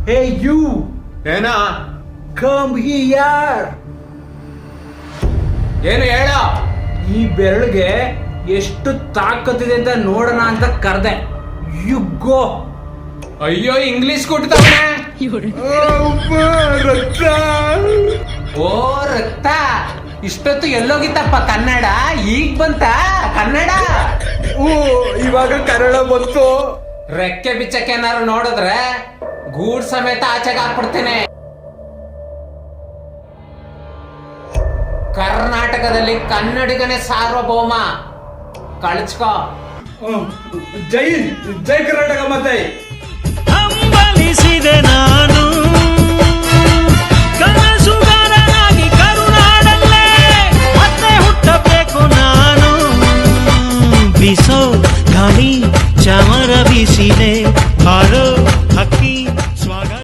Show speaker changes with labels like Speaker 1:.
Speaker 1: Hey you,
Speaker 2: ಏನ
Speaker 1: come here.
Speaker 2: ಏನು ಹೇಳ?
Speaker 1: ಈ ಬೆರಳಿಗೆ ಎಷ್ಟು ತಾಕತ್ತಿದೆ ಅಂತ ನೋಡೋಣ ಅಂತ ಕರೆದೆ. You go.
Speaker 2: ಅಯ್ಯೋ, ಇಂಗ್ಲಿಷ್ ಕೊಡ್ತಾವನೆ.
Speaker 1: ರಕ್ತ.
Speaker 2: ಓ ರಕ್ತ, ಇಷ್ಟೊತ್ತು ಎಲ್ಲೋಗಿತ್ತಪ್ಪ ಕನ್ನಡ? ಈಗ ಬಂತ ಕನ್ನಡ?
Speaker 1: ಓ, ಇವಾಗ ಕನ್ನಡ ಬಂತು.
Speaker 2: ರೆಕ್ಕೆ ಬಿಚ್ಚಕ್ಕೆ ಏನಾರು ನೋಡಿದ್ರೆ ಗೂಡ್ ಸಮೇತ ಆಚೆಗೆ ಹಾಕ್ಬಿಡ್ತೇನೆ. ಕರ್ನಾಟಕದಲ್ಲಿ ಕನ್ನಡಿಗನೇ ಸಾರ್ವಭೌಮ. ಕಳ್ಚ್ಕೋ.
Speaker 1: ಜೈ ಜೈ ಕರ್ನಾಟಕ ಮತ್ತೆ
Speaker 3: ಹಂಬಲಿಸಿದೆ